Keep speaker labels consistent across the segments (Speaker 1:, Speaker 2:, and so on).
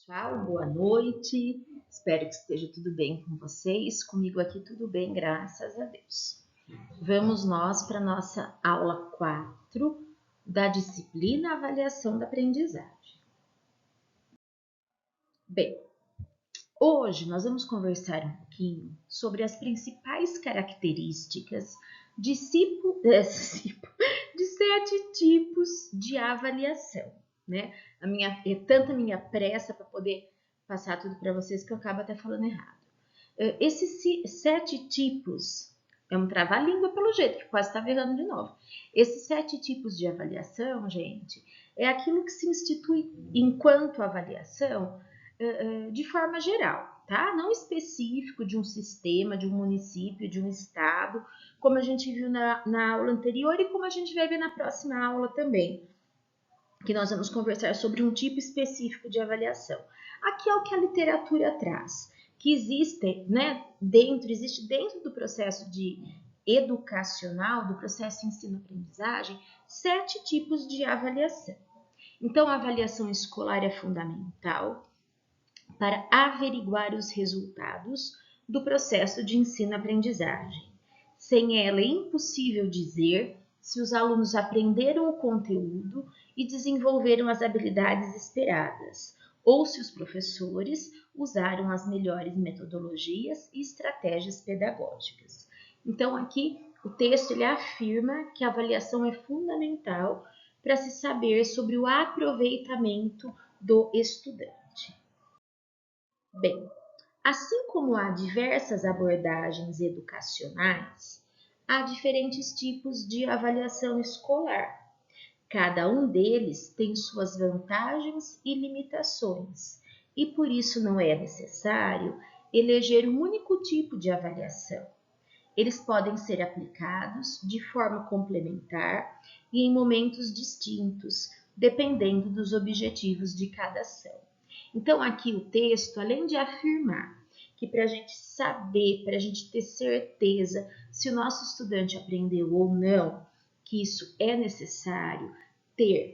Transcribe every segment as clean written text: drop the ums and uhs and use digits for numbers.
Speaker 1: pessoal, boa noite. Espero que esteja tudo bem com vocês. Comigo aqui tudo bem, graças a Deus. Vamos nós para a nossa aula 4 da disciplina Avaliação da Aprendizagem. Bem, hoje nós vamos conversar um pouquinho sobre as principais características de 7 tipos de avaliação, né? Tanta minha pressa para poder passar tudo para vocês que eu acabo até falando errado. Esses 7 tipos, é um trava-língua pelo jeito, que quase está errando de novo. Esses 7 tipos de avaliação, gente, é aquilo que se institui enquanto avaliação de forma geral, tá? Não específico de um sistema, de um município, de um estado, como a gente viu na aula anterior e como a gente vai ver na próxima aula também, que nós vamos conversar sobre um tipo específico de avaliação. Aqui é o que a literatura traz, que existe dentro do processo educacional, do processo de ensino-aprendizagem, 7 tipos de avaliação. Então, a avaliação escolar é fundamental para averiguar os resultados do processo de ensino-aprendizagem. Sem ela, é impossível dizer se os alunos aprenderam o conteúdo e desenvolveram as habilidades esperadas, ou se os professores usaram as melhores metodologias e estratégias pedagógicas. Então, aqui o texto ele afirma que a avaliação é fundamental para se saber sobre o aproveitamento do estudante. Bem, assim como há diversas abordagens educacionais, há diferentes tipos de avaliação escolar. Cada um deles tem suas vantagens e limitações, e por isso não é necessário eleger um único tipo de avaliação. Eles podem ser aplicados de forma complementar e em momentos distintos, dependendo dos objetivos de cada ação. Então, aqui o texto, além de afirmar que para a gente saber, para a gente ter certeza se o nosso estudante aprendeu ou não, que isso é necessário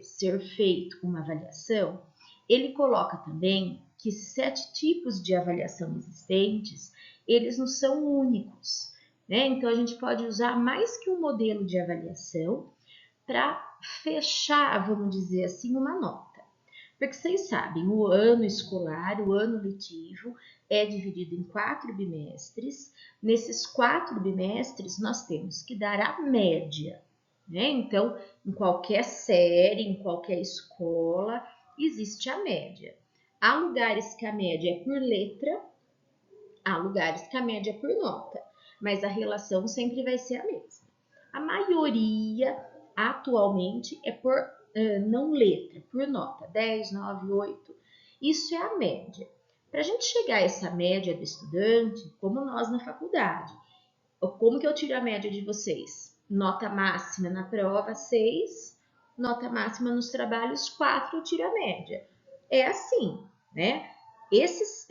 Speaker 1: ser feito uma avaliação, ele coloca também que esses 7 tipos de avaliação existentes, eles não são únicos, né? Então, a gente pode usar mais que um modelo de avaliação para fechar, vamos dizer assim, uma nota. Porque vocês sabem, o ano escolar, o ano letivo, é dividido em 4 bimestres. Nesses 4 bimestres, nós temos que dar a média, né? Então, em qualquer série, em qualquer escola, existe a média. Há lugares que a média é por letra, há lugares que a média é por nota, mas a relação sempre vai ser a mesma. A maioria, atualmente, é por não letra, por nota, 10, 9, 8. Isso é a média. Para a gente chegar a essa média do estudante, como nós na faculdade, como que eu tiro a média de vocês? Nota máxima na prova, 6. Nota máxima nos trabalhos, 4, eu tiro a média. É assim, né? Esses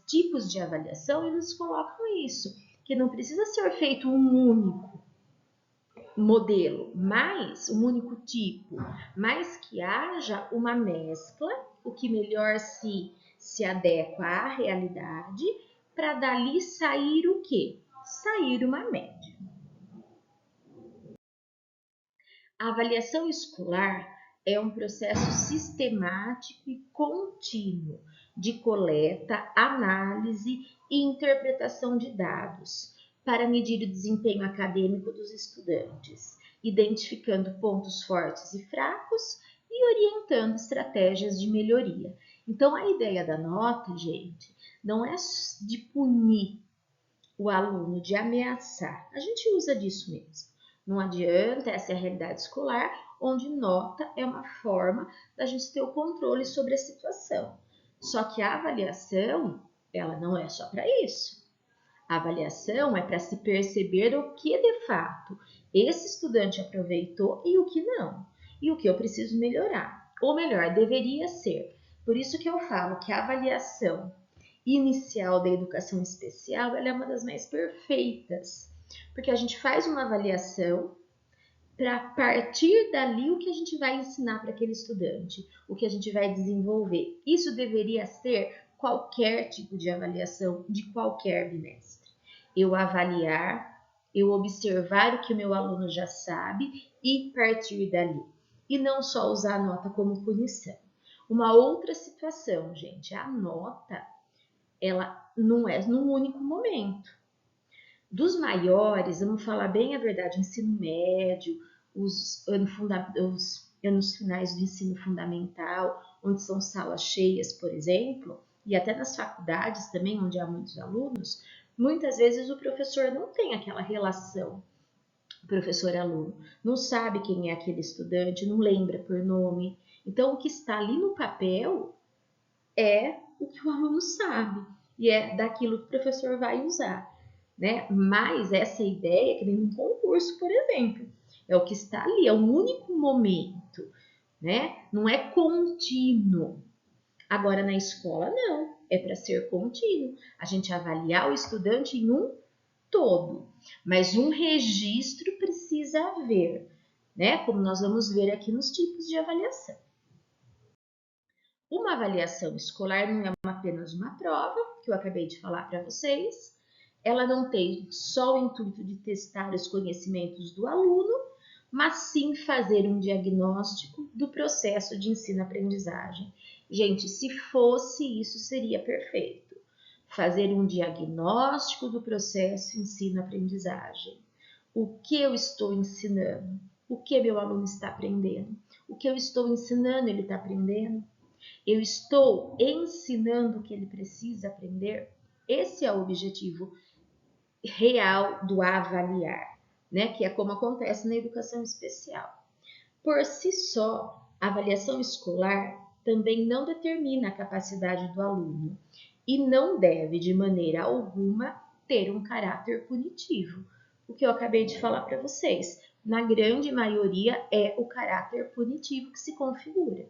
Speaker 1: tipos de avaliação, eles colocam isso, que não precisa ser feito um único modelo, mas um único tipo, mas que haja uma mescla, o que melhor se adequa à realidade, para dali sair o quê? Sair uma média. A avaliação escolar é um processo sistemático e contínuo de coleta, análise e interpretação de dados para medir o desempenho acadêmico dos estudantes, identificando pontos fortes e fracos e orientando estratégias de melhoria. Então, a ideia da nota, gente, não é de punir o aluno, de ameaçar. A gente usa disso mesmo. Não adianta, essa é a realidade escolar, onde nota é uma forma da gente ter o controle sobre a situação. Só que a avaliação, ela não é só para isso. A avaliação é para se perceber o que de fato esse estudante aproveitou e o que não. E o que eu preciso melhorar. Ou melhor, deveria ser. Por isso que eu falo que a avaliação inicial da educação especial ela é uma das mais perfeitas. Porque a gente faz uma avaliação para partir dali o que a gente vai ensinar para aquele estudante, o que a gente vai desenvolver. Isso deveria ser qualquer tipo de avaliação de qualquer bimestre. Eu avaliar, eu observar o que o meu aluno já sabe e partir dali. E não só usar a nota como punição. Uma outra situação, gente, a nota, ela não é num único momento. Dos maiores, vamos falar bem a verdade, ensino médio, os anos finais do ensino fundamental, onde são salas cheias, por exemplo, e até nas faculdades também, onde há muitos alunos, muitas vezes o professor não tem aquela relação professor-aluno, não sabe quem é aquele estudante, não lembra por nome. Então, o que está ali no papel é o que o aluno sabe e é daquilo que o professor vai usar, né? Mas essa ideia, que nem um concurso, por exemplo, é o que está ali, é um único momento, né? Não é contínuo. Agora na escola não, é para ser contínuo. A gente avaliar o estudante em um todo, mas um registro precisa haver, né? Como nós vamos ver aqui nos tipos de avaliação. Uma avaliação escolar não é apenas uma prova, que eu acabei de falar para vocês. Ela não tem só o intuito de testar os conhecimentos do aluno, mas sim fazer um diagnóstico do processo de ensino-aprendizagem. Gente, se fosse isso, seria perfeito. Fazer um diagnóstico do processo ensino-aprendizagem. O que eu estou ensinando? O que meu aluno está aprendendo? O que eu estou ensinando, ele está aprendendo? Eu estou ensinando o que ele precisa aprender? Esse é o objetivo real do avaliar, né? Que é como acontece na educação especial. Por si só, a avaliação escolar também não determina a capacidade do aluno e não deve, de maneira alguma, ter um caráter punitivo. O que eu acabei de falar para vocês, na grande maioria é o caráter punitivo que se configura,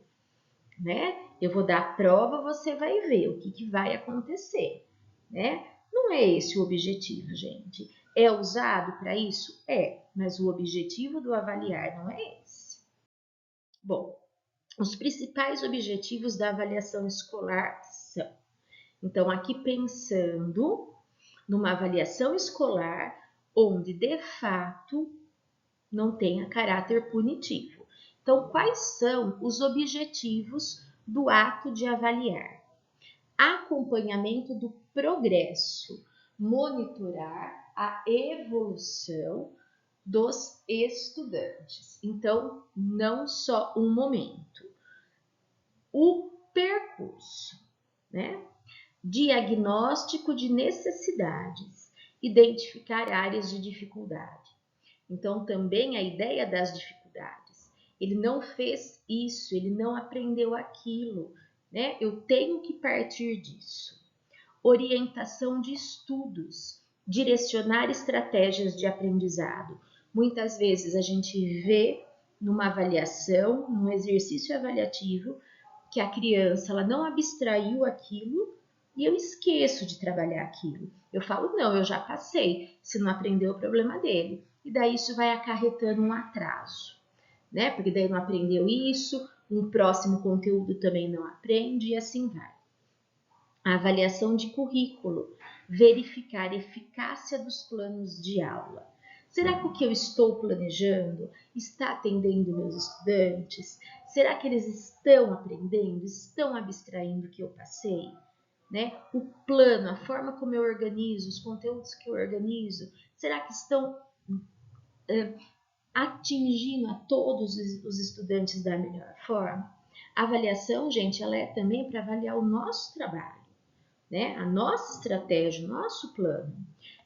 Speaker 1: né? Eu vou dar a prova, você vai ver o que vai acontecer, né? Não é esse o objetivo, gente. É usado para isso? É, mas o objetivo do avaliar não é esse. Bom, os principais objetivos da avaliação escolar são, então, aqui pensando numa avaliação escolar onde de fato não tenha caráter punitivo. Então, quais são os objetivos do ato de avaliar? Acompanhamento do progresso, monitorar a evolução dos estudantes. Então, não só um momento, o percurso, né? Diagnóstico de necessidades, identificar áreas de dificuldade. Então, também a ideia das dificuldades. Ele não fez isso, ele não aprendeu aquilo, né? Eu tenho que partir disso. Orientação de estudos, direcionar estratégias de aprendizado. Muitas vezes a gente vê numa avaliação, num exercício avaliativo, que a criança ela não abstraiu aquilo e eu esqueço de trabalhar aquilo. Eu falo, não, eu já passei. Se não aprendeu, o problema dele. E daí isso vai acarretando um atraso, né? Porque daí não aprendeu isso, um próximo conteúdo também não aprende e assim vai. A avaliação de currículo, verificar a eficácia dos planos de aula. Será que o que eu estou planejando está atendendo meus estudantes? Será que eles estão aprendendo, estão abstraindo o que eu passei? Né? O plano, a forma como eu organizo, os conteúdos que eu organizo, será que estão atingindo a todos os estudantes da melhor forma? A avaliação, gente, ela é também para avaliar o nosso trabalho, né? A nossa estratégia, o nosso plano.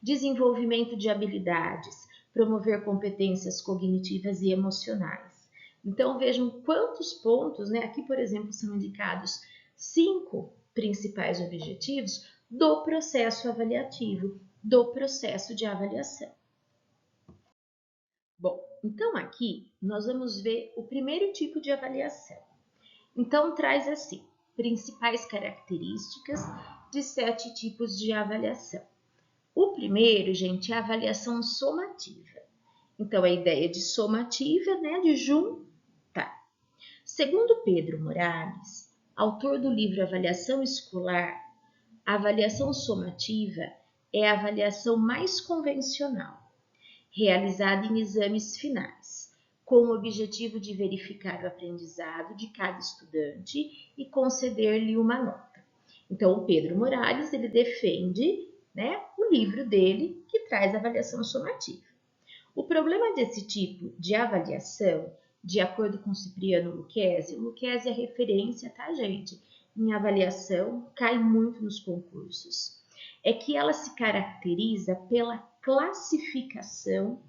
Speaker 1: Desenvolvimento de habilidades, promover competências cognitivas e emocionais. Então, vejam quantos pontos, né? Aqui, por exemplo, são indicados 5 principais objetivos do processo avaliativo, do processo de avaliação. Bom, então aqui nós vamos ver o primeiro tipo de avaliação. Então, traz assim, principais características de 7 tipos de avaliação. O primeiro, gente, é a avaliação somativa. Então, a ideia de somativa, né, de juntar. Segundo Pedro Morales, autor do livro Avaliação Escolar, a avaliação somativa é a avaliação mais convencional, realizada em exames finais, com o objetivo de verificar o aprendizado de cada estudante e conceder-lhe uma nota. Então, o Pedro Morales, ele defende, né, o livro dele que traz a avaliação somativa. O problema desse tipo de avaliação, de acordo com Cipriano Lucchesi, Lucchesi é referência, tá, gente? Em avaliação, cai muito nos concursos. É que ela se caracteriza pela classificação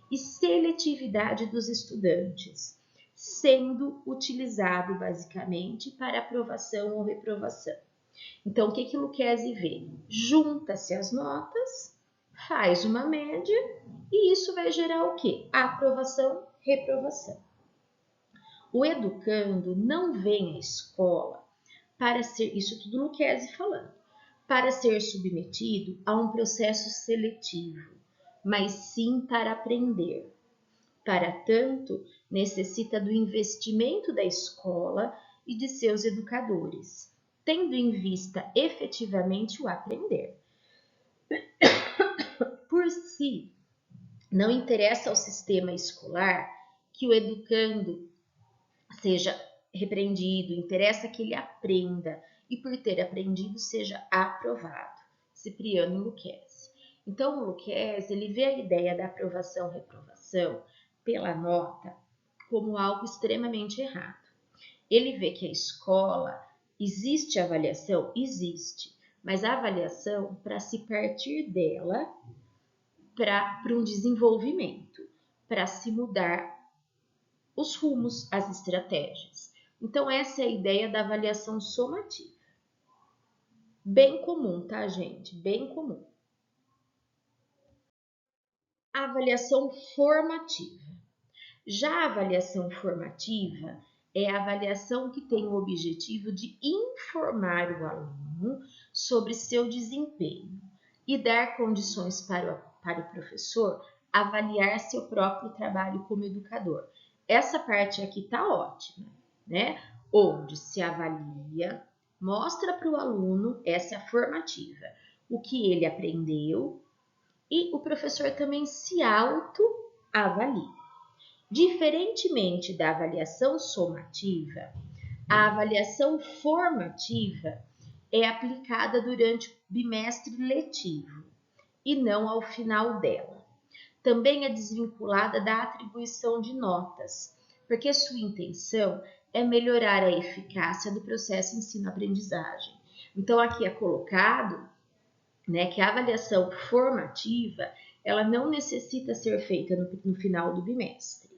Speaker 1: e seletividade dos estudantes, sendo utilizado basicamente para aprovação ou reprovação. Então, o que Lucchesi vê? Junta-se as notas, faz uma média e isso vai gerar o quê? Aprovação, reprovação. O educando não vem à escola para ser, isso tudo Lucchesi falando, para ser submetido a um processo seletivo, mas sim para aprender. Para tanto, necessita do investimento da escola e de seus educadores, tendo em vista efetivamente o aprender. Por si, não interessa ao sistema escolar que o educando seja repreendido, interessa que ele aprenda e, por ter aprendido, seja aprovado. Cipriano Lucchesi. Então, o Lucchesi, ele vê a ideia da aprovação-reprovação pela nota como algo extremamente errado. Ele vê que a escola, existe avaliação? Existe, mas a avaliação, para se partir dela, para um desenvolvimento, para se mudar os rumos, as estratégias. Então, essa é a ideia da avaliação somativa. Bem comum, tá, gente? Bem comum. A avaliação formativa. Já a avaliação formativa é a avaliação que tem o objetivo de informar o aluno sobre seu desempenho e dar condições para o professor avaliar seu próprio trabalho como educador. Essa parte aqui está ótima, né? Onde se avalia, mostra para o aluno, essa é a formativa, o que ele aprendeu e o professor também se autoavalia. Diferentemente da avaliação somativa, a avaliação formativa é aplicada durante o bimestre letivo e não ao final dela. Também é desvinculada da atribuição de notas, porque sua intenção é melhorar a eficácia do processo ensino-aprendizagem. Então, aqui é colocado, né, que a avaliação formativa ela não necessita ser feita no final do bimestre.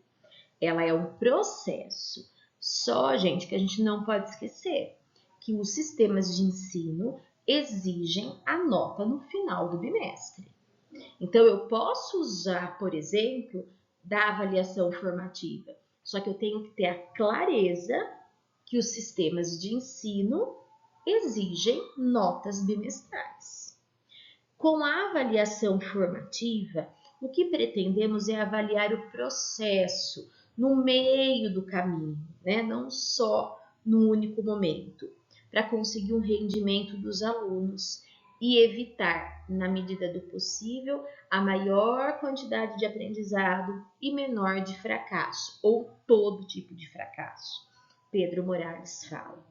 Speaker 1: Ela é um processo. Só, gente, que a gente não pode esquecer que os sistemas de ensino exigem a nota no final do bimestre. Então, eu posso usar, por exemplo, da avaliação formativa, só que eu tenho que ter a clareza que os sistemas de ensino exigem notas bimestrais. Com a avaliação formativa, o que pretendemos é avaliar o processo no meio do caminho, né? Não só no único momento, para conseguir um rendimento dos alunos e evitar, na medida do possível, a maior quantidade de aprendizado e menor de fracasso, ou todo tipo de fracasso. Pedro Morales fala.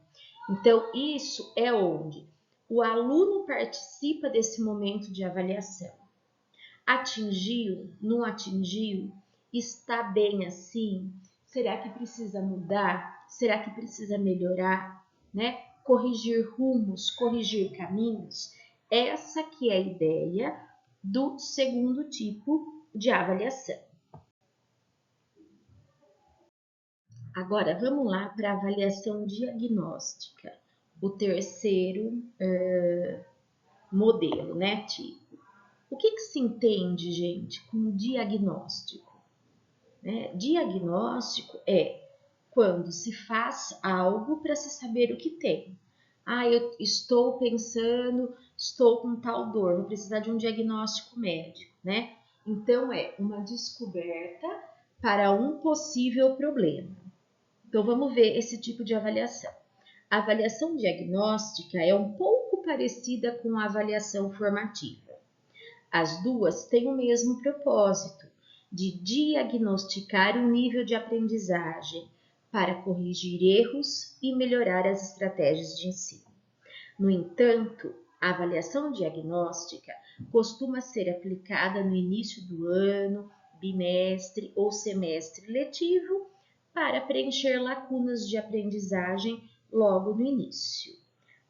Speaker 1: Então, isso é onde o aluno participa desse momento de avaliação. Atingiu? Não atingiu? Está bem assim? Será que precisa mudar? Será que precisa melhorar? Né? Corrigir rumos, corrigir caminhos? Essa que é a ideia do segundo tipo de avaliação. Agora, vamos lá para a avaliação diagnóstica, o terceiro modelo, né, tipo. O que se entende, gente, com diagnóstico? Né? Diagnóstico é quando se faz algo para se saber o que tem. Ah, eu estou pensando, estou com tal dor, vou precisar de um diagnóstico médico, né? Então, é uma descoberta para um possível problema. Então, vamos ver esse tipo de avaliação. A avaliação diagnóstica é um pouco parecida com a avaliação formativa. As duas têm o mesmo propósito, de diagnosticar o nível de aprendizagem para corrigir erros e melhorar as estratégias de ensino. No entanto, a avaliação diagnóstica costuma ser aplicada no início do ano, bimestre ou semestre letivo para preencher lacunas de aprendizagem logo no início.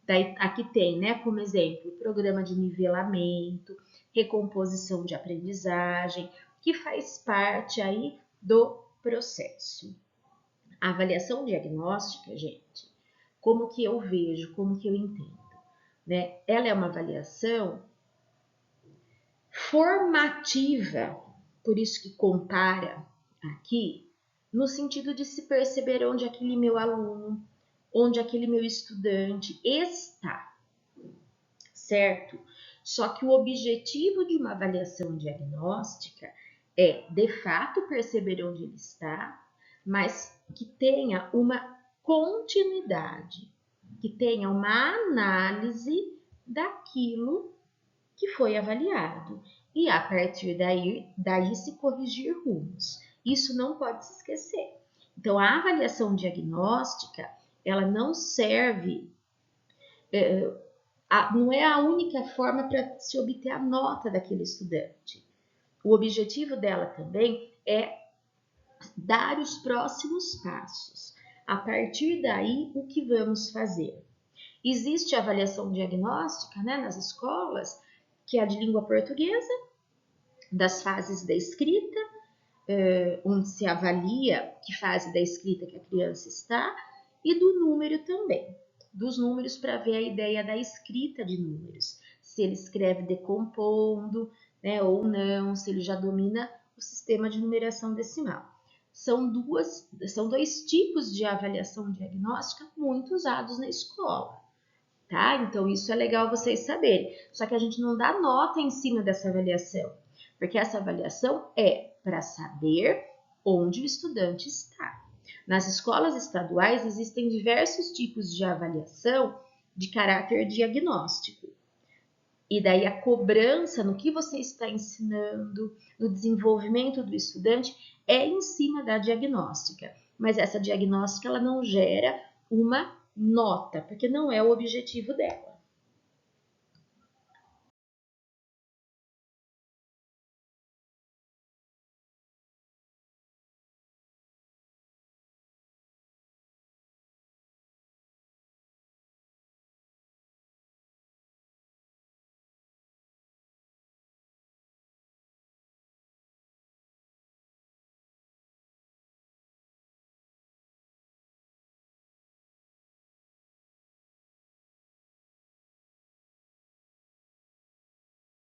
Speaker 1: Daí, aqui tem, né, como exemplo, programa de nivelamento, recomposição de aprendizagem, que faz parte aí do processo. A avaliação diagnóstica, gente, como que eu vejo, como que eu entendo, né? Ela é uma avaliação formativa, por isso que compara aqui, no sentido de se perceber onde aquele meu aluno, onde aquele meu estudante está, certo? Só que o objetivo de uma avaliação diagnóstica é, de fato, perceber onde ele está, mas que tenha uma continuidade, que tenha uma análise daquilo que foi avaliado e a partir daí se corrigir rumos. Isso não pode se esquecer. Então, a avaliação diagnóstica, ela não serve, não é a única forma para se obter a nota daquele estudante. O objetivo dela também é dar os próximos passos. A partir daí, o que vamos fazer? Existe a avaliação diagnóstica, né, nas escolas, que é a de língua portuguesa, das fases da escrita, onde se avalia que fase da escrita que a criança está, e do número também, dos números para ver a ideia da escrita de números, se ele escreve decompondo, né, ou não, se ele já domina o sistema de numeração decimal. São dois tipos de avaliação diagnóstica muito usados na escola. Tá? Então, isso é legal vocês saberem. Só que a gente não dá nota em cima dessa avaliação, porque essa avaliação é para saber onde o estudante está. Nas escolas estaduais existem diversos tipos de avaliação de caráter diagnóstico. E daí a cobrança no que você está ensinando, no desenvolvimento do estudante, é em cima da diagnóstica. Mas essa diagnóstica ela não gera uma nota, porque não é o objetivo dela.